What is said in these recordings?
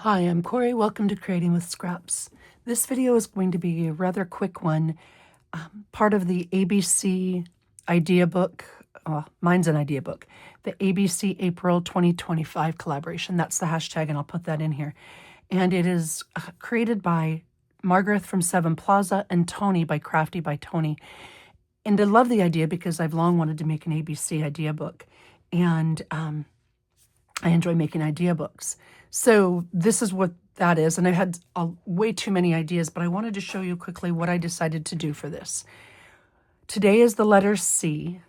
Hi, I'm Corey. Welcome to Creating with Scraps. This video is going to be a rather quick one, part of the ABC idea book. Mine's an idea book. The ABC April 2025 collaboration. That's the hashtag, and I'll put that in here. And it is created by Margaret from Seven Plaza and Tony by Crafty by Tony. And I love the idea because I've long wanted to make an ABC idea book. And I enjoy making idea books. So this is what that is. And I had way too many ideas, but I wanted to show you quickly what I decided to do for this. Today is the letter C,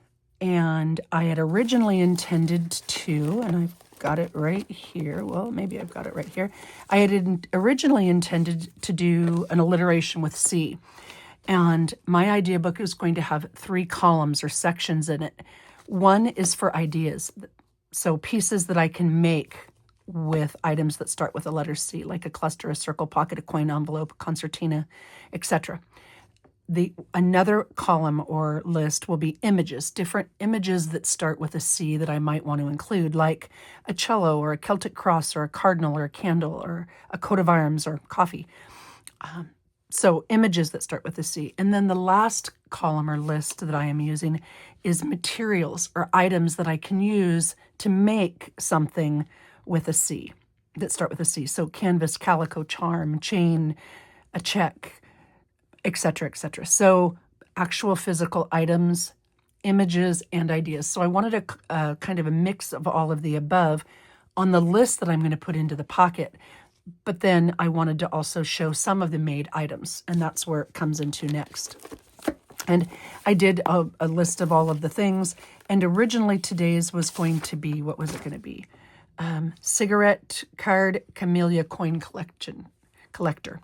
and I had originally intended to, and I've got it right here. Well, maybe I've got it right here. I had originally intended to do an alliteration with C. And my idea book is going to have 3 columns or sections in it. One is for ideas. So pieces that I can make with items that start with the letter C, like a cluster, a circle, pocket, a coin, envelope, a concertina, etc. Another column or list will be images, different images that start with a C that I might want to include, like a cello or a Celtic cross or a cardinal or a candle or a coat of arms or coffee. So images that start with a C. And then the last column or list that I am using is materials or items that I can use to make something with a C, that start with a C. So canvas, calico, charm, chain, a check, etc., etc. So actual physical items, images, and ideas. So I wanted a kind of a mix of all of the above on the list that I'm going to put into the pocket. But then I wanted to also show some of the made items, and that's where it comes into next. And I did a list of all of the things, and originally today's was going to be, what was it going to be? Cigarette card camellia coin collector,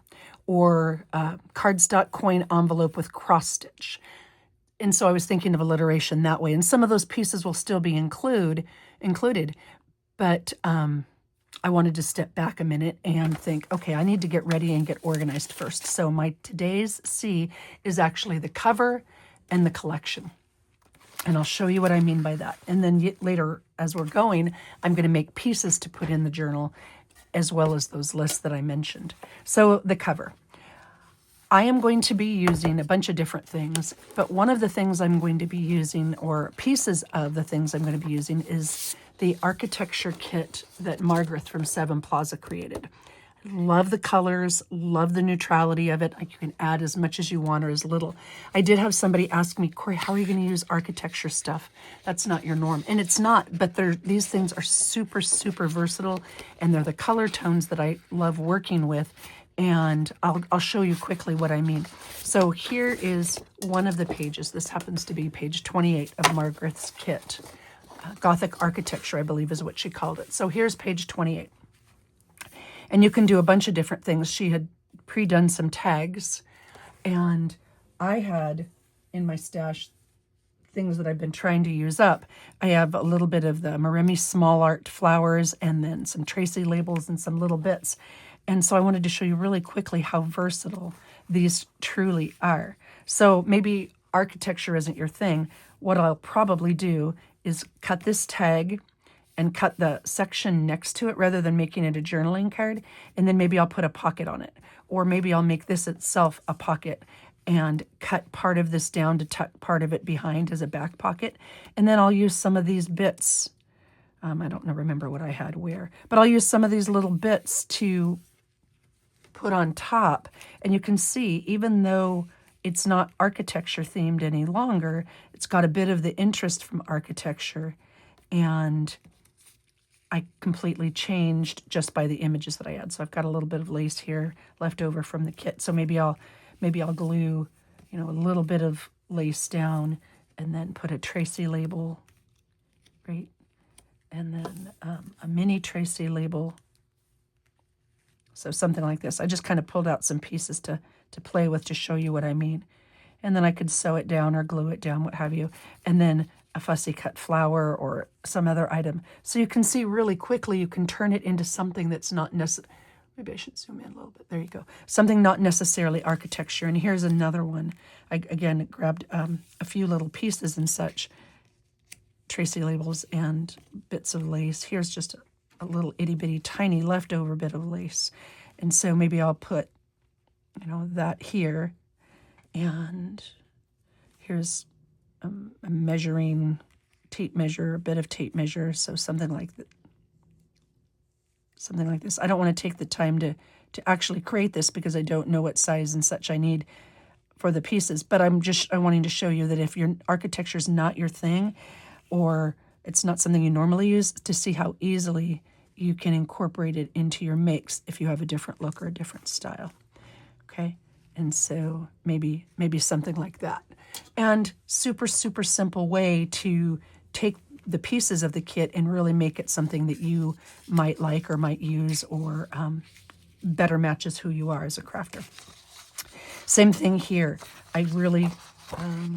or cardstock coin envelope with cross stitch. And so I was thinking of alliteration that way. And some of those pieces will still be included, but I wanted to step back a minute and think, okay, I need to get ready and get organized first. So my today's C is actually the cover and the collection. And I'll show you what I mean by that. And then later, as we're going, I'm going to make pieces to put in the journal, as well as those lists that I mentioned. So the cover. I am going to be using a bunch of different things, but one of the things I'm going to be using, or pieces of the things I'm going to be using, is the architecture kit that Margaret from Seven Plaza created. Love the colors, love the neutrality of it. You can add as much as you want or as little. I did have somebody ask me, Corey, how are you going to use architecture stuff? That's not your norm. And it's not, but these things are super, super versatile, and they're the color tones that I love working with. And I'll show you quickly what I mean. So here is one of the pages. This happens to be page 28 of Margaret's kit. Gothic architecture, I believe, is what she called it. So here's page 28. And you can do a bunch of different things. She had pre-done some tags, and I had in my stash things that I've been trying to use up. I have a little bit of the Maremi Small Art flowers, and then some Tracy labels and some little bits. And so I wanted to show you really quickly how versatile these truly are. So maybe architecture isn't your thing. What I'll probably do is cut this tag and cut the section next to it rather than making it a journaling card. And then maybe I'll put a pocket on it. Or maybe I'll make this itself a pocket and cut part of this down to tuck part of it behind as a back pocket. And then I'll use some of these bits. I don't remember what I had where, but I'll use some of these little bits to put on top. And you can see, even though it's not architecture themed any longer, it's got a bit of the interest from architecture, and I completely changed just by the images that I had. So I've got a little bit of lace here left over from the kit. So maybe I'll glue, a little bit of lace down and then put a Tracy label, right? And then a mini Tracy label. So something like this. I just kind of pulled out some pieces to play with to show you what I mean. And then I could sew it down or glue it down, what have you. And then a fussy cut flower or some other item. So you can see really quickly, you can turn it into something that's not necessarily, maybe I should zoom in a little bit. There you go. Something not necessarily architecture. And here's another one. I, again, grabbed a few little pieces and such, Tracy labels and bits of lace. Here's just a little itty bitty tiny leftover bit of lace. And so maybe I'll put, you know, that here. And here's a measuring tape measure, a bit of tape measure. So something like that. Something like this. I don't want to take the time to actually create this because I don't know what size and such I need for the pieces. But I'm wanting to show you that if your architecture is not your thing, or it's not something you normally use, to see how easily you can incorporate it into your makes if you have a different look or a different style. Okay, and so maybe something like that. And super, super simple way to take the pieces of the kit and really make it something that you might like or might use, or better matches who you are as a crafter. Same thing here. I really,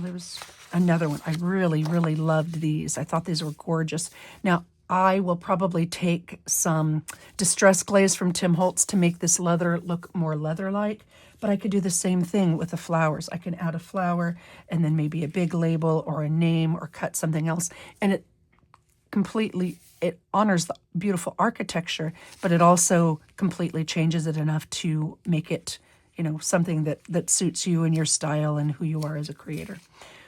there was another one. I really, really loved these. I thought these were gorgeous. Now, I will probably take some Distress Glaze from Tim Holtz to make this leather look more leather-like, but I could do the same thing with the flowers. I can add a flower and then maybe a big label or a name, or cut something else, and it honors the beautiful architecture, but it also completely changes it enough to make it, you know, something that suits you and your style and who you are as a creator.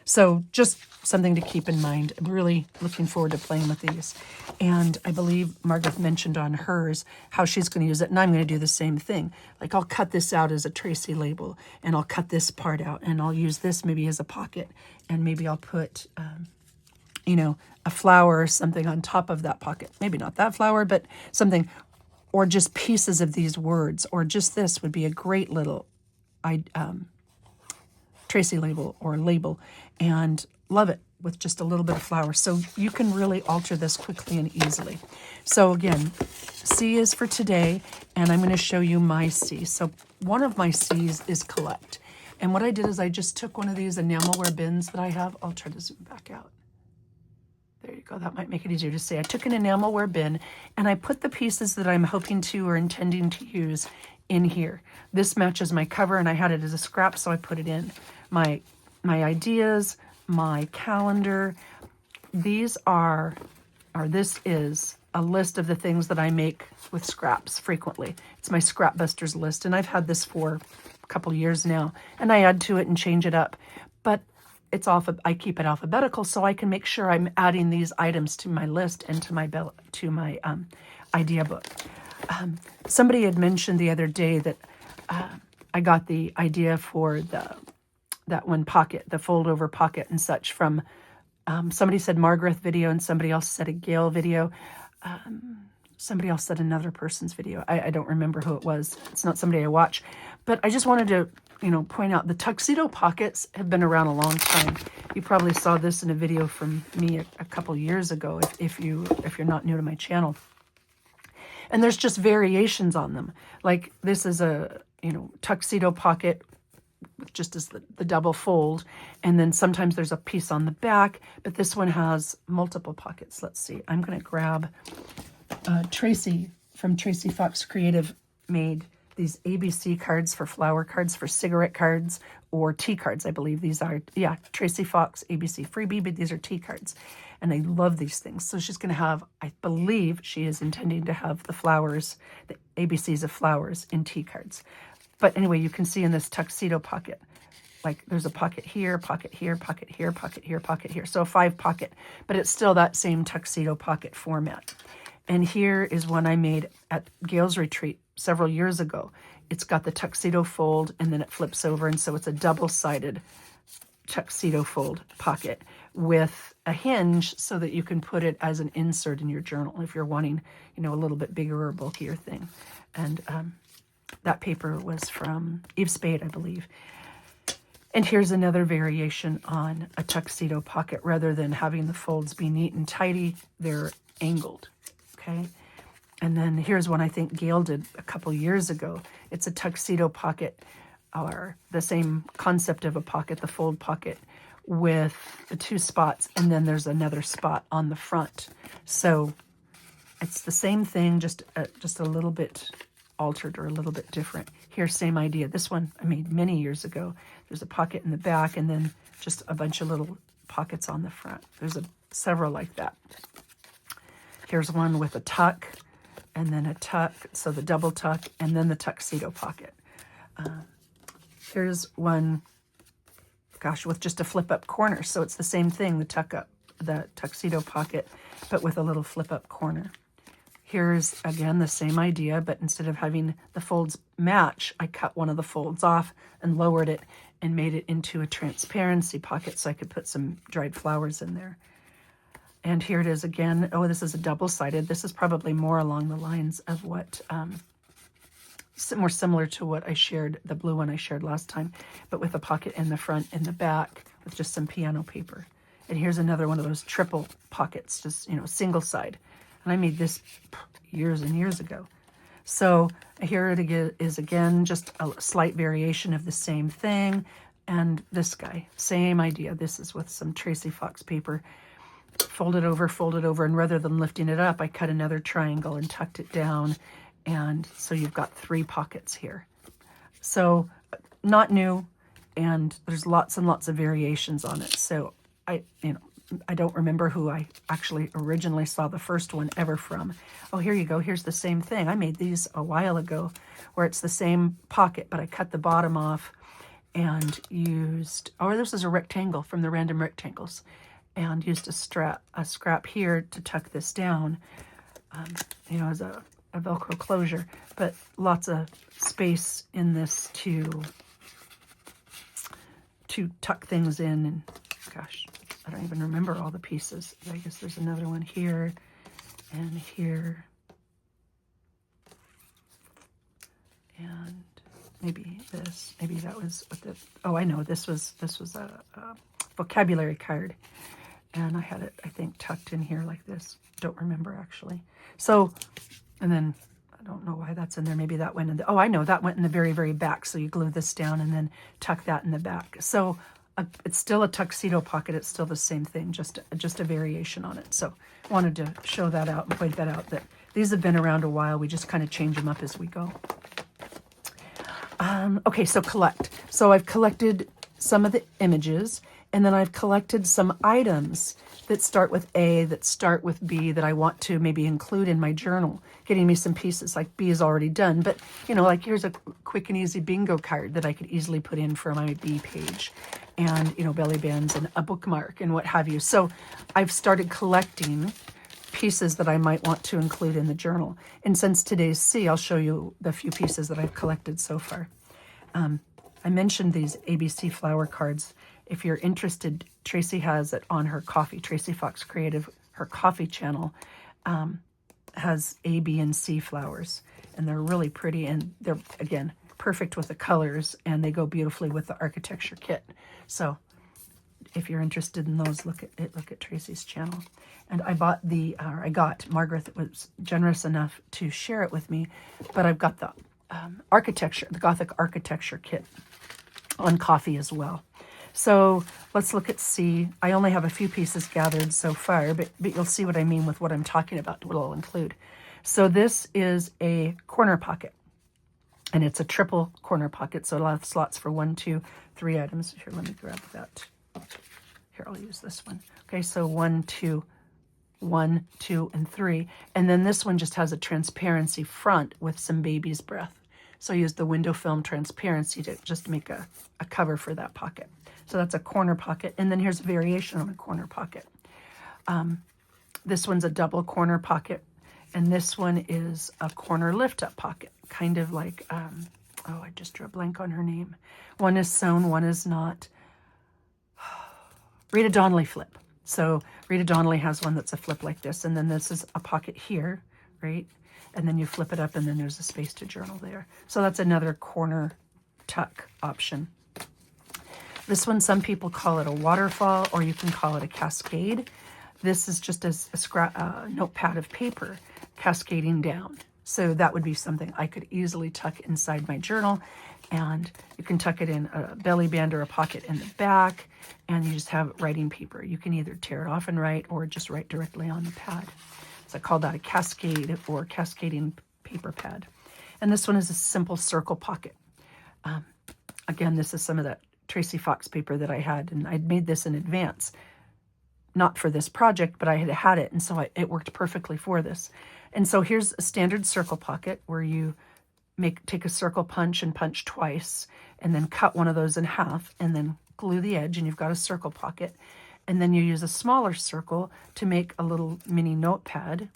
So just something to keep in mind. I'm really looking forward to playing with these. And I believe Margaret mentioned on hers how she's going to use it, and I'm going to do the same thing. Like, I'll cut this out as a Tracy label, and I'll cut this part out, and I'll use this maybe as a pocket, and maybe I'll put, you know, a flower or something on top of that pocket. Maybe not that flower, but something, or just pieces of these words, or just this would be a great little Tracy label or label, and love it with just a little bit of flower. So you can really alter this quickly and easily. So again, C is for today, and I'm going to show you my C. So one of my C's is collect. And what I did is I just took one of these enamelware bins that I have. I'll try to zoom back out. There you go. That might make it easier to see. I took an enamelware bin and I put the pieces that I'm hoping to or intending to use in here. This matches my cover, and I had it as a scrap, so I put it in. My ideas, my calendar. These this is a list of the things that I make with scraps frequently. It's my Scrap Busters list, and I've had this for a couple years now, and I add to it and change it up. But I keep it alphabetical so I can make sure I'm adding these items to my list and to my idea book. Somebody had mentioned the other day that I got the idea for that one pocket, the fold over pocket and such, from somebody said Margaret video, and somebody else said a Gail video. Somebody else said another person's video. I don't remember who it was. It's not somebody I watch. But I just wanted to, you know, point out the tuxedo pockets have been around a long time. You probably saw this in a video from me a couple years ago if you're not new to my channel. And there's just variations on them. Like, this is a, you know, tuxedo pocket with just as the double fold, and then sometimes there's a piece on the back, but this one has multiple pockets. Let's see. I'm going to grab Tracy from Tracy Fox Creative made these ABC cards for flower cards, for cigarette cards, or tea cards. I believe these are, yeah, Tracy Fox ABC freebie, but these are tea cards. And I love these things. So she's going to have, I believe she is intending to have the flowers, the ABCs of flowers in tea cards. But anyway, you can see in this tuxedo pocket, like there's a pocket here, pocket here, pocket here, pocket here, pocket here. So a 5 pocket, but it's still that same tuxedo pocket format. And here is one I made at Gail's retreat several years ago. It's got the tuxedo fold, and then it flips over, and so it's a double-sided tuxedo fold pocket with a hinge so that you can put it as an insert in your journal if you're wanting, you know, a little bit bigger or bulkier thing. And that paper was from Eve Spade, I believe. And here's another variation on a tuxedo pocket. Rather than having the folds be neat and tidy, they're angled. Okay. And then here's one I think Gail did a couple years ago. It's a tuxedo pocket, or the same concept of a pocket, the fold pocket, with the 2 spots, and then there's another spot on the front. So it's the same thing, just a little bit altered or a little bit different. Here, same idea. This one I made many years ago. There's a pocket in the back, and then just a bunch of little pockets on the front. There's several like that. Here's one with a tuck. and then a tuck, so the double tuck, and then the tuxedo pocket. Here's one, gosh, with just a flip-up corner. So it's the same thing, the tuxedo pocket, but with a little flip-up corner. Here's, again, the same idea, but instead of having the folds match, I cut one of the folds off and lowered it and made it into a transparency pocket so I could put some dried flowers in there. And here it is again. Oh, this is a double-sided. This is probably more along the lines of what, more similar to what I shared, the blue one I shared last time, but with a pocket in the front and the back with just some piano paper. And here's another one of those triple pockets, just, single side. And I made this years and years ago. So here it is again, just a slight variation of the same thing. And this guy, same idea. This is with some Tracy Fox paper. Fold it over, and rather than lifting it up, I cut another triangle and tucked it down. And so you've got 3 pockets here. So not new, and there's lots and lots of variations on it. So I don't remember who I actually originally saw the first one ever from. Oh, here you go. Here's the same thing. I made these a while ago where it's the same pocket, but I cut the bottom off and used, this is a rectangle from the Random Rectangles, and used a scrap here to tuck this down, as a Velcro closure, but lots of space in this to tuck things in. And gosh, I don't even remember all the pieces. I guess there's another one here and here. And maybe this, maybe that was what the, oh, I know, this was a vocabulary card. And I had it, I think, tucked in here like this. Don't remember, actually. So, and then, I don't know why that's in there. Maybe that went in the, I know, that went in the very, very back. So you glue this down and then tuck that in the back. So it's still a tuxedo pocket. It's still the same thing, just a variation on it. So I wanted to show that out and point that out, that these have been around a while. We just kind of change them up as we go. Okay, so collect. So I've collected some of the images, and then I've collected some items that start with A, that start with B, that I want to maybe include in my journal, getting me some pieces. Like B is already done, but like here's a quick and easy bingo card that I could easily put in for my B page, and belly bands and a bookmark and what have you. So I've started collecting pieces that I might want to include in the journal. And since today's C, I'll show you the few pieces that I've collected so far. I mentioned these ABC flower cards. If you're interested, Tracy has it on her coffee. Tracy Fox Creative, her coffee channel, has A, B, and C flowers. And they're really pretty, and they're, again, perfect with the colors, and they go beautifully with the architecture kit. So if you're interested in those, look at Tracy's channel. And I got, Margaret was generous enough to share it with me, but I've got the the Gothic architecture kit on coffee as well. So let's look at C. I only have a few pieces gathered so far, but you'll see what I mean with what I'm talking about, what I'll include. So this is a corner pocket, and it's a triple corner pocket, so a lot of slots for 1, 2, 3 items. Here, let me grab that. Here, I'll use this one. Okay, so 1, 2, 1, 2, and 3. And then this one just has a transparency front with some baby's breath. So I used the window film transparency to just make a cover for that pocket. So that's a corner pocket. And then here's a variation on a corner pocket. This one's a double corner pocket. And this one is a corner lift-up pocket, kind of like, I just drew a blank on her name. One is sewn, one is not. Rita Donnelly flip. So Rita Donnelly has one that's a flip like this, and then this is a pocket here, right? And then you flip it up, and then there's a space to journal there. So that's another corner tuck option. This one, some people call it a waterfall, or you can call it a cascade. This is just a notepad of paper cascading down. So that would be something I could easily tuck inside my journal, and you can tuck it in a belly band or a pocket in the back, and you just have writing paper. You can either tear it off and write, or just write directly on the pad. So I call that a cascade or cascading paper pad. And this one is a simple circle pocket. Again, this is some of that Tracy Fox paper that I had, and I'd made this in advance. Not for this project, but I had it, and so it worked perfectly for this. And so here's a standard circle pocket where you take a circle punch and punch twice, and then cut one of those in half, and then glue the edge, and you've got a circle pocket. And then you use a smaller circle to make a little mini notepad,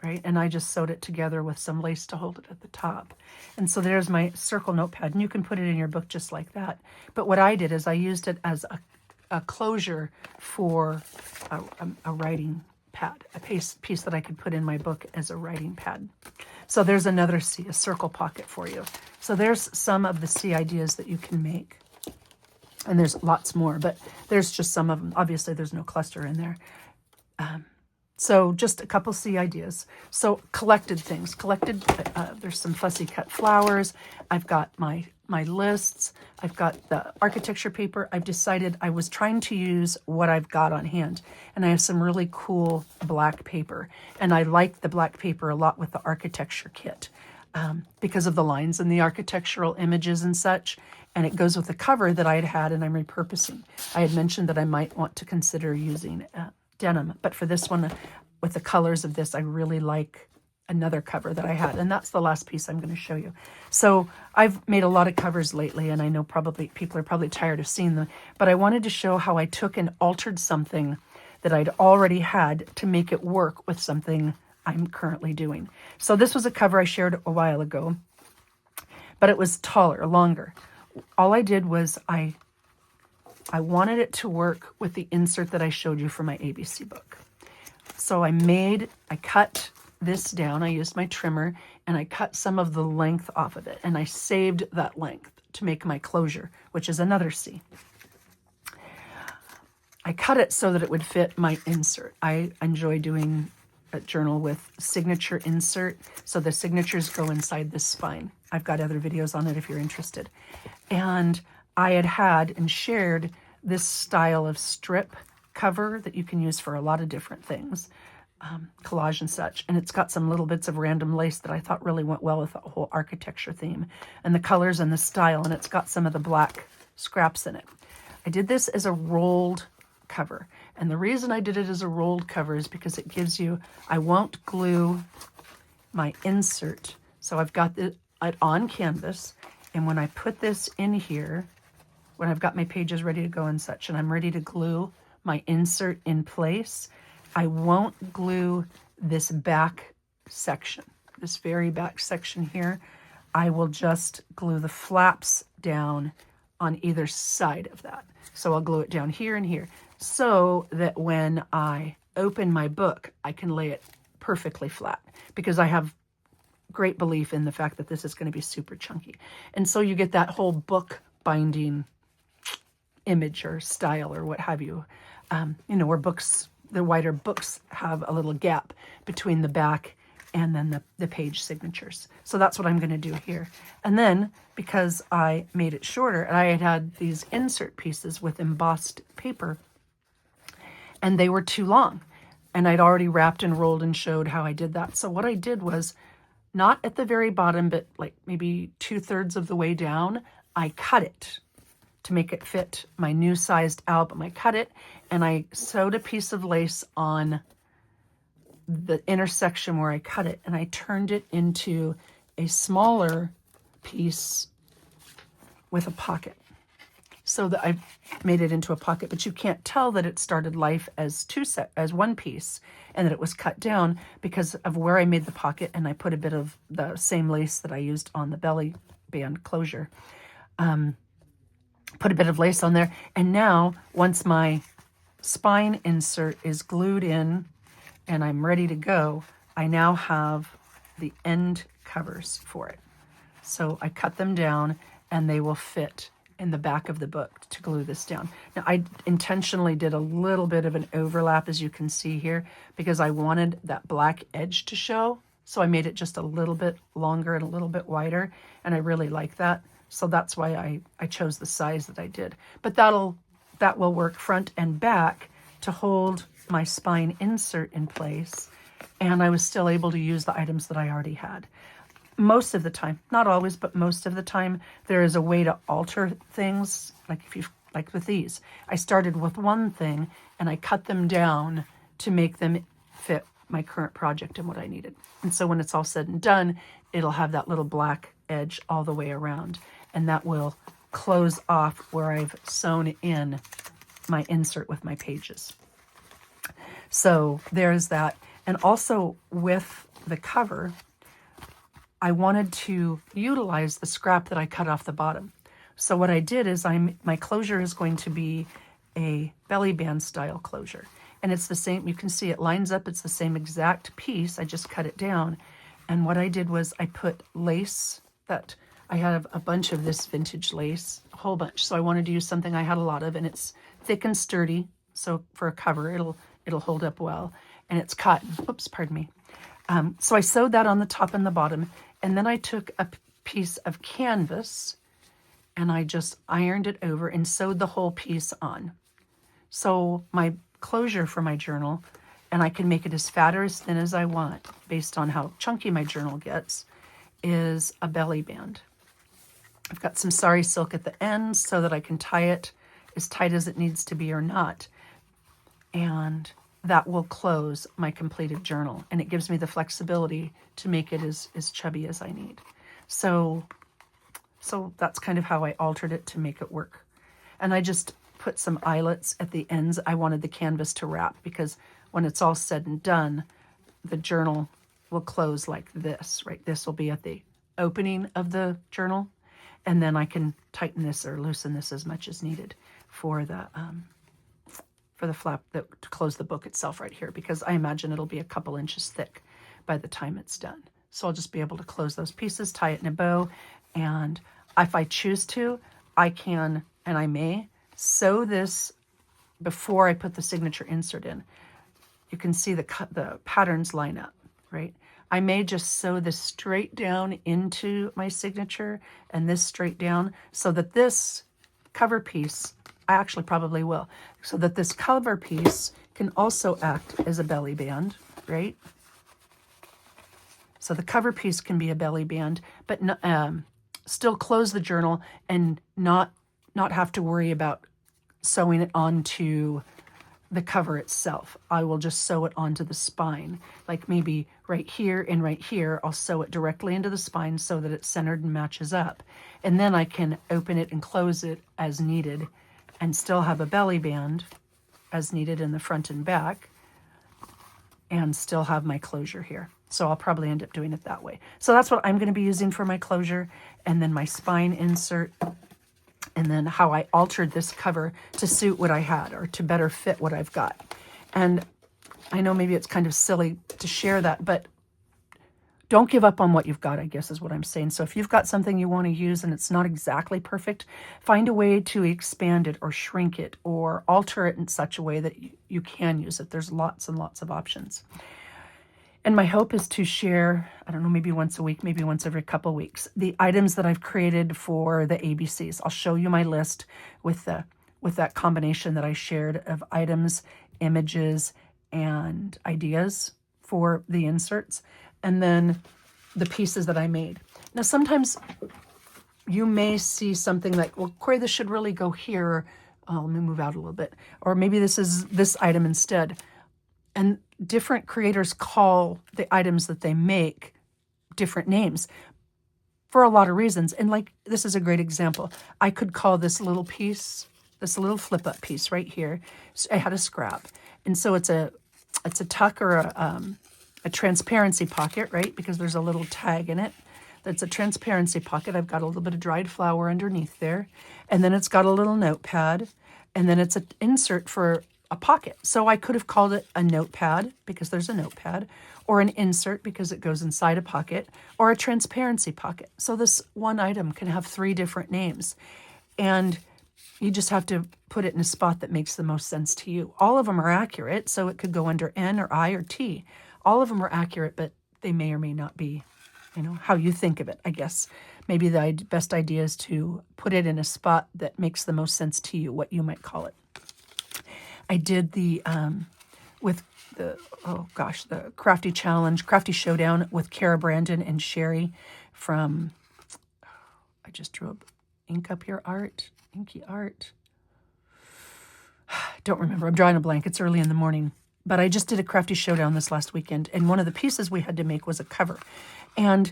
right? And I just sewed it together with some lace to hold it at the top. And so there's my circle notepad, and you can put it in your book just like that. But what I did is I used it as a closure for a writing pad, a piece that I could put in my book as a writing pad. So there's another C, a circle pocket for you. So there's some of the C ideas that you can make. And there's lots more, but there's just some of them. Obviously, there's no cluster in there. So just a couple C ideas. So collected things. There's some fussy cut flowers. I've got my lists. I've got the architecture paper. I've decided I was trying to use what I've got on hand. And I have some really cool black paper. And I like the black paper a lot with the architecture kit because of the lines and the architectural images and such. And it goes with the cover that I had and I'm repurposing. I had mentioned that I might want to consider using denim, but for this one, with the colors of this, I really like another cover that I had, and that's the last piece I'm going to show you. So I've made a lot of covers lately, and I know probably people are probably tired of seeing them, but I wanted to show how I took and altered something that I'd already had to make it work with something I'm currently doing. So this was a cover I shared a while ago, but it was taller, longer. All I did was I wanted it to work with the insert that I showed you for my ABC book. So I cut this down. I used my trimmer and I cut some of the length off of it, and I saved that length to make my closure, which is another C. I cut it so that it would fit my insert. I enjoy doing a journal with signature insert, so the signatures go inside the spine. I've got other videos on it if you're interested. And I had and shared this style of strip cover that you can use for a lot of different things, collage and such. And it's got some little bits of random lace that I thought really went well with the whole architecture theme and the colors and the style. And it's got some of the black scraps in it. I did this as a rolled cover. And the reason I did it as a rolled cover is because it gives you, I won't glue my insert. So I've got it on canvas. And when I put this in here, when I've got my pages ready to go and such, and I'm ready to glue my insert in place, I won't glue this back section, this very back section here. I will just glue the flaps down on either side of that. So I'll glue it down here and here so that when I open my book, I can lay it perfectly flat, because I have great belief in the fact that this is going to be super chunky. And so you get that whole book binding image or style or what have you, where books, the wider books have a little gap between the back and then the page signatures. So that's what I'm going to do here. And then because I made it shorter, and I had these insert pieces with embossed paper, and they were too long. And I'd already wrapped and rolled and showed how I did that. So what I did was, not at the very bottom, but like maybe 2/3 of the way down, I cut it to make it fit my new sized album. I cut it and I sewed a piece of lace on the intersection where I cut it, and I turned it into a smaller piece with a pocket, so that I've made it into a pocket, but you can't tell that it started life as one piece and that it was cut down because of where I made the pocket, and I put a bit of the same lace that I used on the belly band closure. Put a bit of lace on there, and now once my spine insert is glued in and I'm ready to go, I now have the end covers for it. So I cut them down and they will fit in the back of the book to glue this down. Now I intentionally did a little bit of an overlap, as you can see here, because I wanted that black edge to show. So I made it just a little bit longer and a little bit wider, and I really like that. So that's why I chose the size that I did. But that will work front and back to hold my spine insert in place, and I was still able to use the items that I already had. Most of the time, not always, but most of the time, there is a way to alter things. Like with these, I started with one thing and I cut them down to make them fit my current project and what I needed. And so when it's all said and done, it'll have that little black edge all the way around, and that will close off where I've sewn in my insert with my pages. So there's that. And also with the cover, I wanted to utilize the scrap that I cut off the bottom. So what I did is my closure is going to be a belly band style closure. And it's the same, you can see it lines up, it's the same exact piece, I just cut it down. And what I did was I put lace that, I have a bunch of this vintage lace, a whole bunch. So I wanted to use something I had a lot of, and it's thick and sturdy. So for a cover, it'll hold up well. And it's cotton, oops, pardon me. So I sewed that on the top and the bottom. And then I took a piece of canvas and I just ironed it over and sewed the whole piece on. So my closure for my journal, and I can make it as fat or as thin as I want based on how chunky my journal gets, is a belly band. I've got some sari silk at the ends so that I can tie it as tight as it needs to be or not. And that will close my completed journal. And it gives me the flexibility to make it as chubby as I need. So that's kind of how I altered it to make it work. And I just put some eyelets at the ends. I wanted the canvas to wrap because when it's all said and done, the journal will close like this, right? This will be at the opening of the journal. And then I can tighten this or loosen this as much as needed for the flap to close the book itself right here, because I imagine it'll be a couple inches thick by the time it's done. So I'll just be able to close those pieces, tie it in a bow, and if I choose to, I can, and I may, sew this before I put the signature insert in. You can see the patterns line up, right? I may just sew this straight down into my signature and this straight down so that this cover piece, I actually probably will, so that this cover piece can also act as a belly band, right? So the cover piece can be a belly band, but still close the journal and not have to worry about sewing it onto the cover itself. I will just sew it onto the spine, like maybe right here and right here. I'll sew it directly into the spine so that it's centered and matches up. And then I can open it and close it as needed and still have a belly band as needed in the front and back and still have my closure here. So I'll probably end up doing it that way. So that's what I'm going to be using for my closure, and then my spine insert, and then how I altered this cover to suit what I had or to better fit what I've got. And I know maybe it's kind of silly to share that, but don't give up on what you've got, I guess is what I'm saying. So if you've got something you want to use and it's not exactly perfect, find a way to expand it or shrink it or alter it in such a way that you can use it. There's lots and lots of options. And my hope is to share, I don't know, maybe once a week, maybe once every couple of weeks, the items that I've created for the ABCs. I'll show you my list with that combination that I shared of items, images, and ideas for the inserts, and then the pieces that I made. Now, sometimes you may see something like, well, Corey, this should really go here. Oh, let me move out a little bit. Or maybe this is this item instead. And different creators call the items that they make different names for a lot of reasons. And like, this is a great example. I could call this little piece, this little flip up piece right here. So I had a scrap. And so it's a tuck or a transparency pocket, right? Because there's a little tag in it. That's a transparency pocket. I've got a little bit of dried flour underneath there. And then it's got a little notepad. And then it's an insert for a pocket. So I could have called it a notepad because there's a notepad, or an insert because it goes inside a pocket, or a transparency pocket. So this one item can have 3 different names. And you just have to put it in a spot that makes the most sense to you. All of them are accurate, so it could go under N or I or T. All of them are accurate, but they may or may not be, how you think of it, I guess. Maybe the best idea is to put it in a spot that makes the most sense to you, what you might call it. I did the, with the, the Crafty Challenge, Crafty Showdown with Kara Brandon and Sherry from, I just drew up inky art. Don't remember. I'm drawing a blank. It's early in the morning. but I just did a Crafty Showdown this last weekend, and one of the pieces we had to make was a cover. And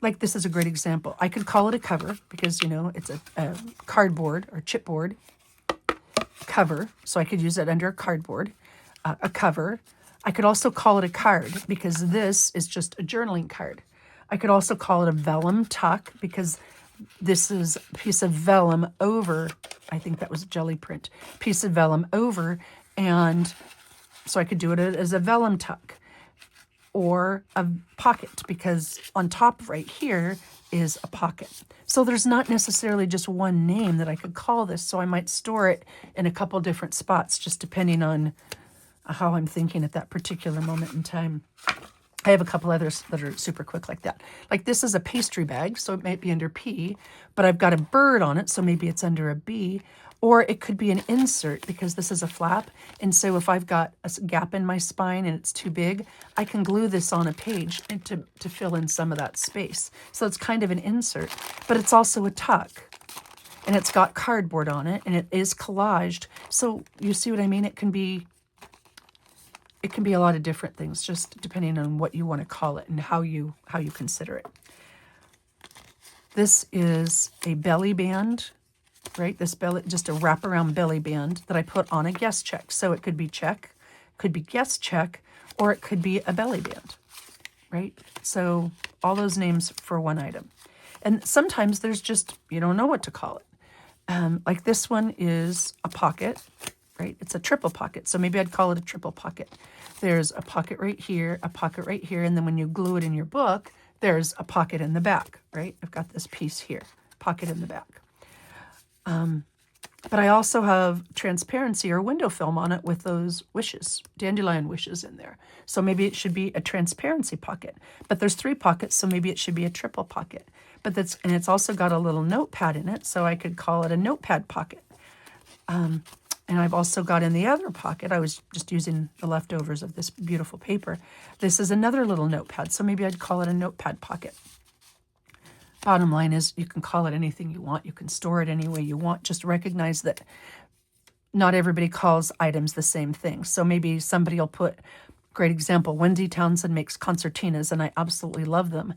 like this is a great example. I could call it a cover because, you know, it's a cardboard or chipboard cover, so I could use it under a cardboard, a cover. I could also call it a card because this is just a journaling card. I could also call it a vellum tuck because this is a piece of vellum over, I think that was jelly print, piece of vellum over, and so I could do it as a vellum tuck or a pocket because on top right here is a pocket. So there's not necessarily just one name that I could call this, so I might store it in a couple different spots just depending on how I'm thinking at that particular moment in time. I have a couple others that are super quick like that. Like this is a pastry bag, so it might be under P, but I've got a bird on it, so maybe it's under a B. Or it could be an insert because this is a flap. And so if I've got a gap in my spine and it's too big, I can glue this on a page and to fill in some of that space. So it's kind of an insert, but it's also a tuck. And it's got cardboard on it and it is collaged. So you see what I mean? It can be a lot of different things, just depending on what you want to call it and how you consider it. This is a belly band, right? This belly, just a wraparound belly band that I put on a guest check. So it could be check, could be guest check, or it could be a belly band, right? So all those names for one item. And sometimes there's just, you don't know what to call it. Like this one is a pocket, right? It's a triple pocket. So maybe I'd call it a triple pocket. There's a pocket right here, a pocket right here. And then when you glue it in your book, there's a pocket in the back, right? I've got this piece here, pocket in the back. But I also have transparency or window film on it with those wishes, dandelion wishes in there. So maybe it should be a transparency pocket. But there's 3 pockets, so maybe it should be a triple pocket. But and it's also got a little notepad in it, so I could call it a notepad pocket. And I've also got in the other pocket, I was just using the leftovers of this beautiful paper. This is another little notepad, so maybe I'd call it a notepad pocket. Bottom line is you can call it anything you want. You can store it any way you want. Just recognize that not everybody calls items the same thing. So maybe somebody will put, great example, Wendy Townsend makes concertinas, and I absolutely love them.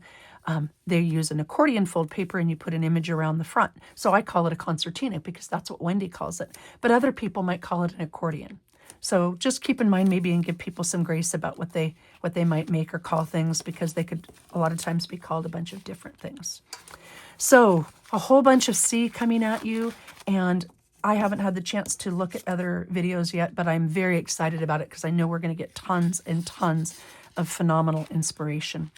They use an accordion fold paper and you put an image around the front. So I call it a concertina because that's what Wendy calls it. But other people might call it an accordion. So just keep in mind maybe and give people some grace about what they might make or call things because they could a lot of times be called a bunch of different things. So a whole bunch of C coming at you, and I haven't had the chance to look at other videos yet, but I'm very excited about it because I know we're going to get tons and tons of phenomenal inspiration.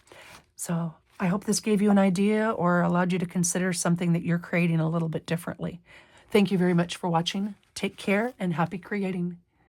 So I hope this gave you an idea or allowed you to consider something that you're creating a little bit differently. Thank you very much for watching. Take care and happy creating.